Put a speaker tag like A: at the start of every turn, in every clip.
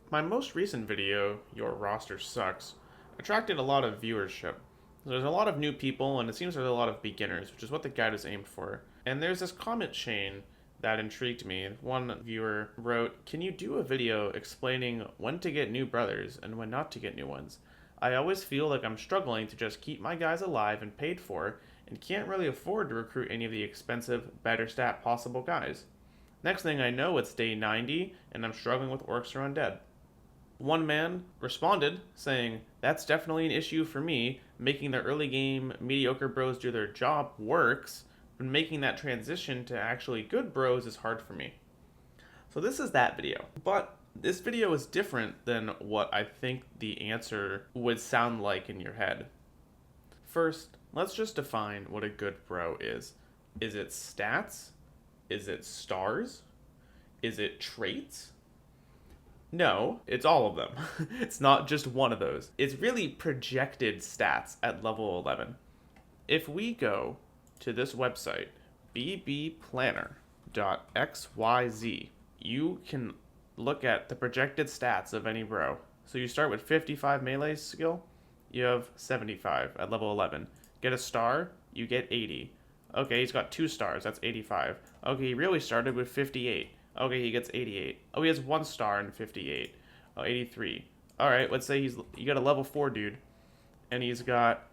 A: My most recent video, Your Roster Sucks, attracted a lot of viewership. There's a lot of new people, and it seems there's a lot of beginners, which is what the guide is aimed for. And there's this comment chain that intrigued me. One viewer wrote, "Can you do a video explaining when to get new brothers and when not to get new ones? I always feel like I'm struggling to just keep my guys alive and paid for, and can't really afford to recruit any of the expensive, better stat possible guys. Next thing I know, it's day 90, and I'm struggling with orcs or undead." One man responded saying, "That's definitely an issue for me. Making the early game mediocre bros do their job works, but making that transition to actually good bros is hard for me." So this is that video. But this video is different than what I think the answer would sound like in your head. First, let's just define what a good bro is. Is it stats? Is it stars? Is it traits? No, it's all of them. It's not just one of those. It's really projected stats at level 11. If we go to this website, bbplanner.xyz, you can look at the projected stats of any bro. So you start with 55 melee skill, you have 75 at level 11. Get a star, you get 80. Okay, he's got 2 stars, that's 85. Okay, he really started with 58. Okay, he gets 88. Oh, he has 1 star and 58. Oh, 83. Alright, let's say you got a level 4 dude, and he's got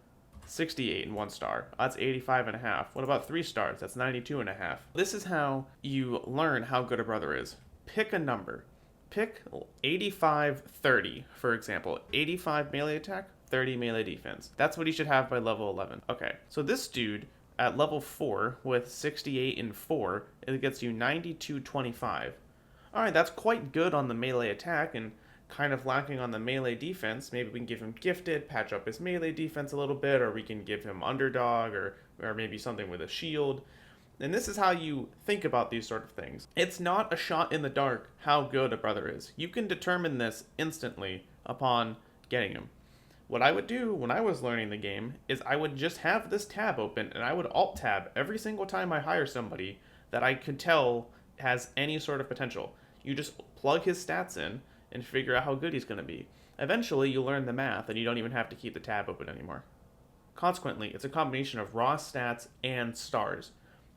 A: 68 and 1 star. That's 85 and a half. What about 3 stars? That's 92 and a half. This is how you learn how good a brother is. Pick a number. Pick 85-30, for example. 85 melee attack, 30 melee defense. That's what he should have by level 11. Okay, so this dude at level 4 with 68 and 4, it gets you 92-25. Alright, that's quite good on the melee attack and kind of lacking on the melee defense. Maybe we can give him gifted, patch up his melee defense a little bit, or we can give him underdog, or maybe something with a shield. And this is how you think about these sort of things. It's not a shot in the dark how good a brother is. You can determine this instantly upon getting him. What I would do when I was learning the game is I would just have this tab open and I would alt tab every single time I hire somebody that I could tell has any sort of potential. You just plug his stats in and figure out how good he's going to be. Eventually you learn the math and you don't even have to keep the tab open anymore. Consequently, it's a combination of raw stats and stars,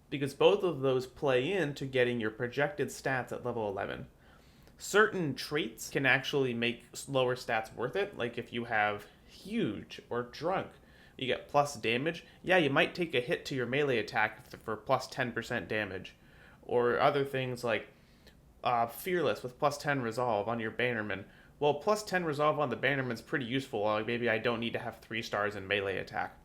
A: because both of those play into getting your projected stats at level 11. Certain traits can actually make lower stats worth it, like if you have huge or drunk, you get plus damage. Yeah, you might take a hit to your melee attack for plus 10% damage. Or other things like fearless with plus 10 resolve on your bannerman. Well, plus 10 resolve on the bannerman's pretty useful. Like maybe I don't need to have 3 stars in melee attack.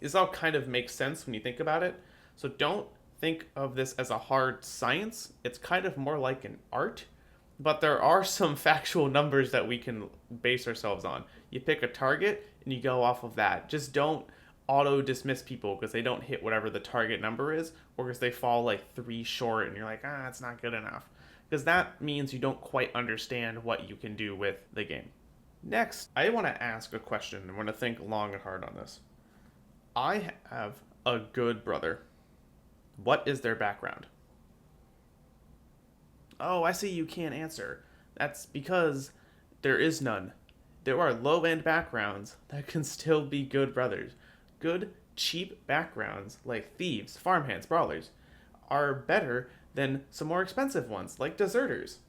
A: This all kind of makes sense when you think about it. So don't think of this as a hard science. It's kind of more like an art. But there are some factual numbers that we can base ourselves on. You pick a target and you go off of that. Just don't auto-dismiss people because they don't hit whatever the target number is, or because they fall like 3 short and you're like, it's not good enough. Because that means you don't quite understand what you can do with the game. Next, I want to ask a question. I'm going to think long and hard on this. I have a good brother. What is their background? Oh, I see you can't answer. That's because there is none. There are low-end backgrounds that can still be good brothers. Good, cheap backgrounds, like thieves, farmhands, brawlers, are better than some more expensive ones, like deserters.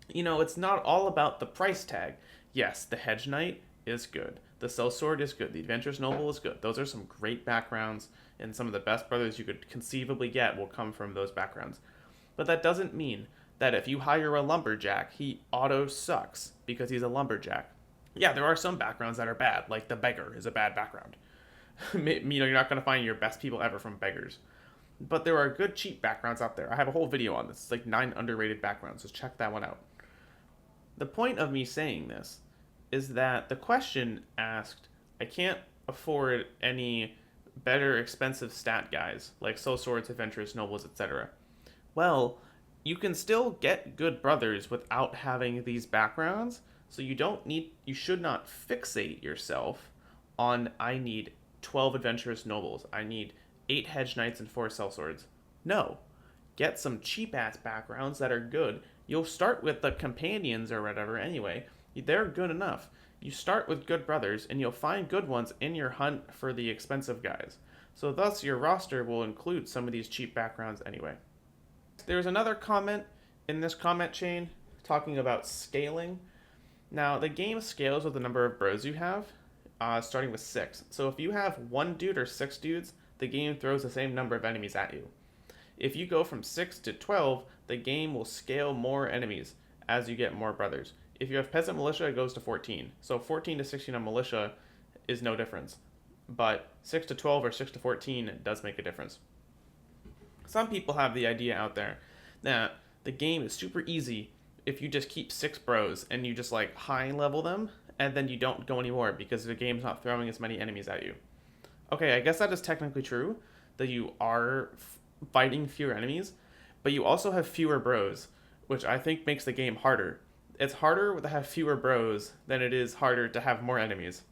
A: You know, it's not all about the price tag. Yes, the Hedge Knight is good. The Sellsword is good. The Adventurous Noble is good. Those are some great backgrounds, and some of the best brothers you could conceivably get will come from those backgrounds. But that doesn't mean that if you hire a lumberjack, he auto sucks because he's a lumberjack. Yeah, there are some backgrounds that are bad, like the beggar is a bad background. You're not going to find your best people ever from beggars. But there are good cheap backgrounds out there. I have a whole video on this. It's like 9 underrated backgrounds, so check that one out. The point of me saying this is that the question asked, I can't afford any better expensive stat guys, like soul swords, adventurous nobles, etc. Well, you can still get good brothers without having these backgrounds, so you should not fixate yourself on I need 12 adventurous nobles, I need 8 hedge knights and 4 sellswords. No. Get some cheap ass backgrounds that are good, You'll start with the companions or whatever anyway. They're good enough. You start with good brothers, and you'll find good ones in your hunt for the expensive guys. So thus, your roster will include some of these cheap backgrounds anyway. There's another comment in this comment chain talking about scaling. Now, the game scales with the number of bros you have, starting with 6. So if you have 1 dude or 6 dudes, the game throws the same number of enemies at you. If you go from 6 to 12, the game will scale more enemies as you get more brothers. If you have peasant militia, it goes to 14. So 14 to 16 on militia is no difference. But 6 to 12 or 6 to 14 does make a difference. Some people have the idea out there that the game is super easy if you just keep 6 bros and you just like high level them and then you don't go anymore because the game's not throwing as many enemies at you. Okay, I guess that is technically true, that you are fighting fewer enemies, but you also have fewer bros, which I think makes the game harder. It's harder to have fewer bros than it is harder to have more enemies.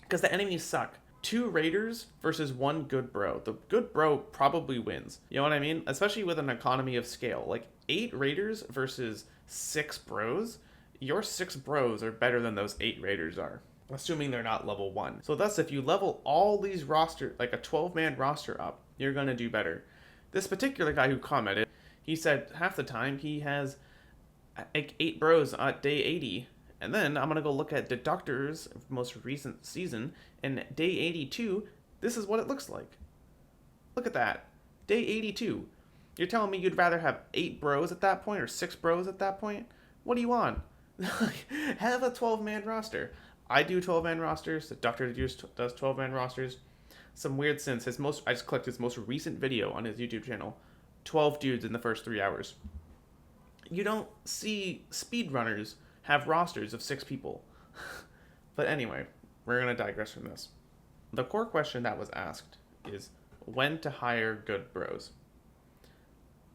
A: Because the enemies suck. 2 raiders versus 1 good bro. The good bro probably wins. You know what I mean? Especially with an economy of scale. Like 8 raiders versus 6 bros. Your 6 bros are better than those 8 raiders are. Assuming they're not level 1. So thus, if you level all these roster, like a 12-man roster up, you're going to do better. This particular guy who commented, he said half the time he has like 8 bros at day 80. And then I'm going to go look at Deductor's most recent season, and day 82, this is what it looks like. Look at that. Day 82. You're telling me you'd rather have 8 bros at that point, or 6 bros at that point? What do you want? Have a 12-man roster. I do 12-man rosters. Deductor does 12-man rosters. Some weird sense. I just clicked his most recent video on his YouTube channel. 12 dudes in the first 3 hours. You don't see speedrunners have rosters of 6 people. But anyway, we're going to digress from this. The core question that was asked is when to hire good bros.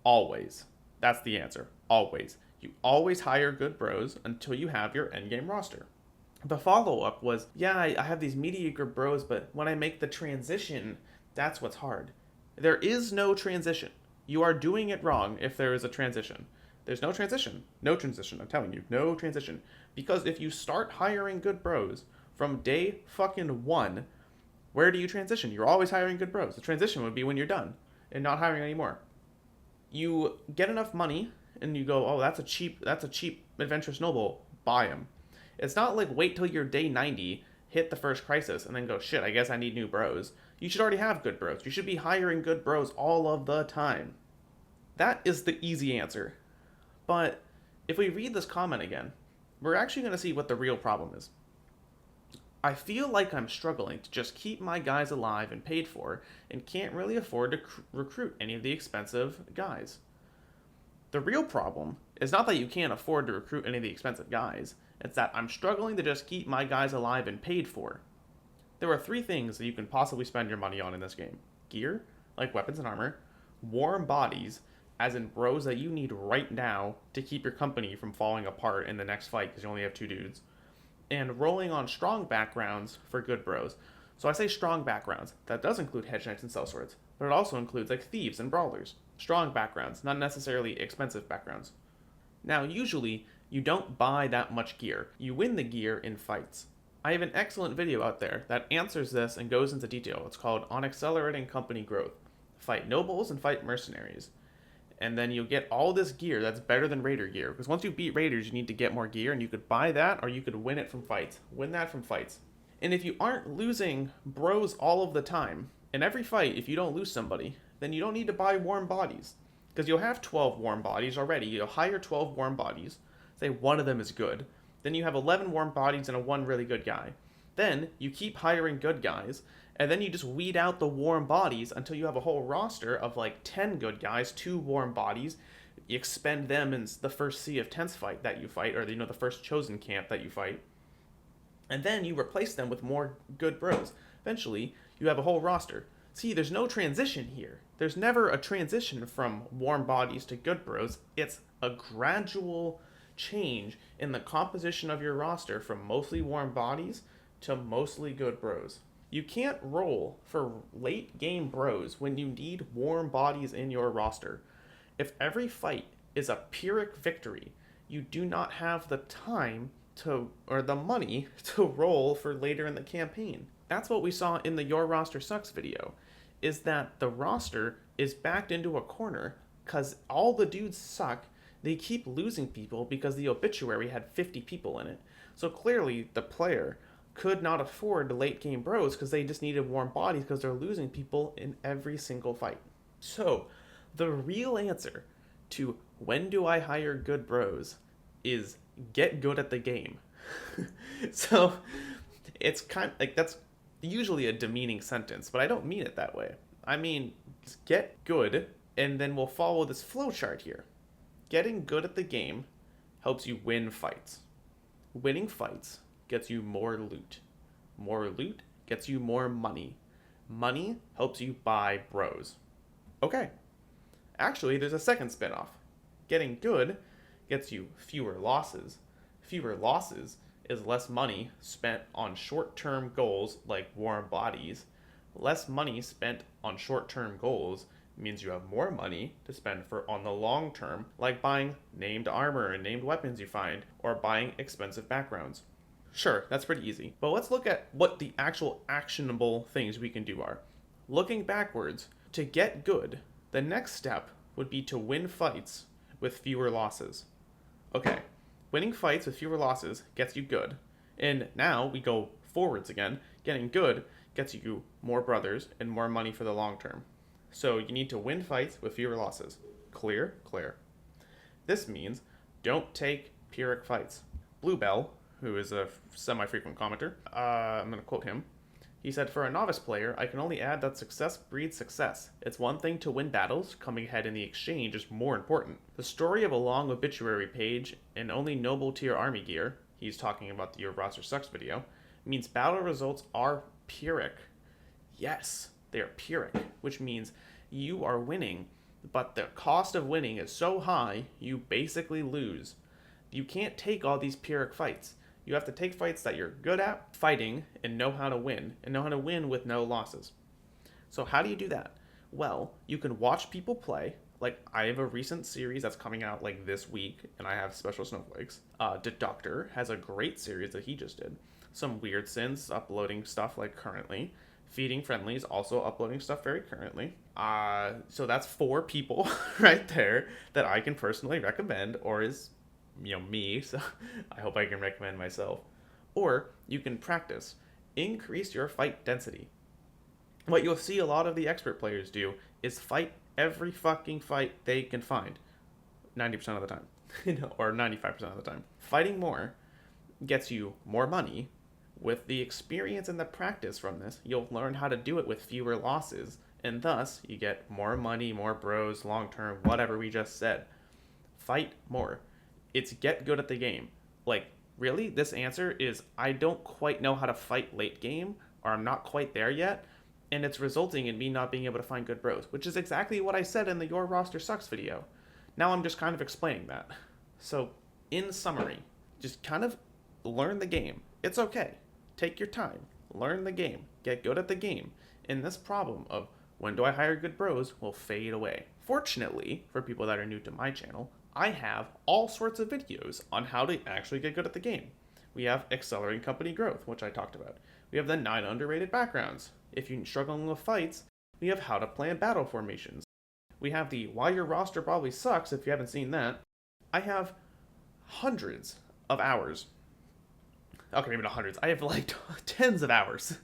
A: Always. That's the answer. Always. You always hire good bros until you have your endgame roster. The follow-up was, yeah, I have these mediocre bros, but when I make the transition, that's what's hard. There is no transition. You are doing it wrong if there is a transition. There's no transition. No transition, I'm telling you. No transition. Because if you start hiring good bros from day fucking 1, where do you transition? You're always hiring good bros. The transition would be when you're done and not hiring anymore. You get enough money and you go, oh, that's a cheap adventurous noble. Buy him. It's not like wait till you're day 90, hit the first crisis, and then go, shit, I guess I need new bros. You should already have good bros. You should be hiring good bros all of the time. That is the easy answer. But if we read this comment again, we're actually going to see what the real problem is. I feel like I'm struggling to just keep my guys alive and paid for, and can't really afford to recruit any of the expensive guys. The real problem is not that you can't afford to recruit any of the expensive guys, it's that I'm struggling to just keep my guys alive and paid for. There are 3 things that you can possibly spend your money on in this game. Gear, like weapons and armor, warm bodies, as in bros that you need right now to keep your company from falling apart in the next fight because you only have 2 dudes, and rolling on strong backgrounds for good bros. So I say strong backgrounds. That does include hedge knights and sellswords, but it also includes like thieves and brawlers. Strong backgrounds, not necessarily expensive backgrounds. Now, usually, you don't buy that much gear. You win the gear in fights. I have an excellent video out there that answers this and goes into detail. It's called On Accelerating Company Growth. Fight nobles and fight mercenaries. And then you'll get all this gear that's better than raider gear. Because once you beat raiders, you need to get more gear, and you could buy that, or you could win it from fights. Win that from fights. And if you aren't losing bros all of the time, in every fight, if you don't lose somebody, then you don't need to buy warm bodies. Because you'll have 12 warm bodies already. You'll hire 12 warm bodies. Say one of them is good. Then you have 11 warm bodies and a 1 really good guy. Then you keep hiring good guys, and then you just weed out the warm bodies until you have a whole roster of like 10 good guys, 2 warm bodies. You expend them in the first Sea of Tents fight that you fight, or the first chosen camp that you fight. And then you replace them with more good bros. Eventually, you have a whole roster. See, there's no transition here. There's never a transition from warm bodies to good bros. It's a gradual change in the composition of your roster from mostly warm bodies to mostly good bros. You can't roll for late game bros when you need warm bodies in your roster. If every fight is a Pyrrhic victory. You do not have the time to, or the money to roll for later in the campaign. That's what we saw in the Your Roster Sucks video, is that the roster is backed into a corner because all the dudes suck. They keep losing people because the obituary had 50 people in it. So clearly the player could not afford the late game bros because they just needed warm bodies because they're losing people in every single fight. So the real answer to when do I hire good bros is get good at the game. So it's kind of like, that's usually a demeaning sentence, but I don't mean it that way. I mean, get good, and then we'll follow this flowchart here. Getting good at the game helps you win fights. Winning fights gets you more loot. More loot gets you more money. Money helps you buy bros. Okay. Actually, there's a second spinoff. Getting good gets you fewer losses. Fewer losses is less money spent on short-term goals like warm bodies. Less money spent on short-term goals means you have more money to spend on the long term, like buying named armor and named weapons you find, or buying expensive backgrounds. Sure, that's pretty easy, but let's look at what the actual actionable things we can do are. Looking backwards, to get good, the next step would be to win fights with fewer losses. Okay, winning fights with fewer losses gets you good, and now we go forwards again. Getting good gets you more brothers and more money for the long term. So you need to win fights with fewer losses. Clear? Clear. This means don't take Pyrrhic fights. Bluebell, who is a semi-frequent commenter, I'm going to quote him. He said, "For a novice player, I can only add that success breeds success. It's one thing to win battles, coming ahead in the exchange is more important. The story of a long obituary page and only noble tier army gear," he's talking about the Your Roster Sucks video, "means battle results are Pyrrhic." Yes, they are Pyrrhic, which means you are winning, but the cost of winning is so high, you basically lose. You can't take all these Pyrrhic fights. You have to take fights that you're good at fighting and know how to win with no losses. So how do you do that? Well, you can watch people play. Like, I have a recent series that's coming out like this week, and I have Special Snowflakes. Deductor has a great series that he just did. Some Weird Sins uploading stuff like currently. Feeding Friendlies also uploading stuff very currently. So that's 4 people right there that I can personally recommend, or is, me, so I hope I can recommend myself. Or you can practice. Increase your fight density. What you'll see a lot of the expert players do is fight every fucking fight they can find. 90% of the time. Or 95% of the time. Fighting more gets you more money. With the experience and the practice from this, you'll learn how to do it with fewer losses, and thus you get more money, more bros, long term, whatever we just said. Fight more. It's get good at the game. Like, really, this answer is I don't quite know how to fight late game, or I'm not quite there yet, and it's resulting in me not being able to find good bros, which is exactly what I said in the Your Roster Sucks video. Now I'm just kind of explaining that. So, in summary, just kind of learn the game. It's okay. Take your time, learn the game, get good at the game, and this problem of when do I hire good bros will fade away. Fortunately, for people that are new to my channel, I have all sorts of videos on how to actually get good at the game. We have Accelerating Company Growth, which I talked about. We have the 9 underrated backgrounds. If you're struggling with fights, we have how to plan battle formations. We have the Why Your Roster Probably Sucks, if you haven't seen that. I have hundreds of hours. Okay, maybe not hundreds. I have like tens of hours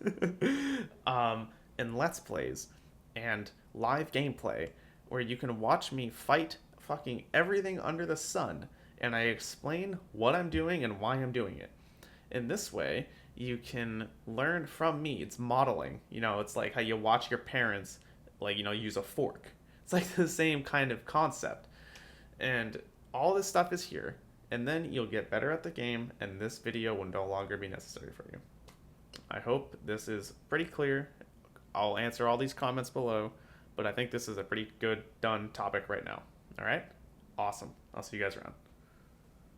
A: in Let's Plays and live gameplay where you can watch me fight fucking everything under the sun, and I explain what I'm doing and why I'm doing it. In this way, you can learn from me. It's modeling. It's like how you watch your parents, use a fork. It's like the same kind of concept. And all this stuff is here. And then you'll get better at the game, and this video will no longer be necessary for you. I hope this is pretty clear. I'll answer all these comments below, but I think this is a pretty good done topic right now. All right? Awesome. I'll see you guys around.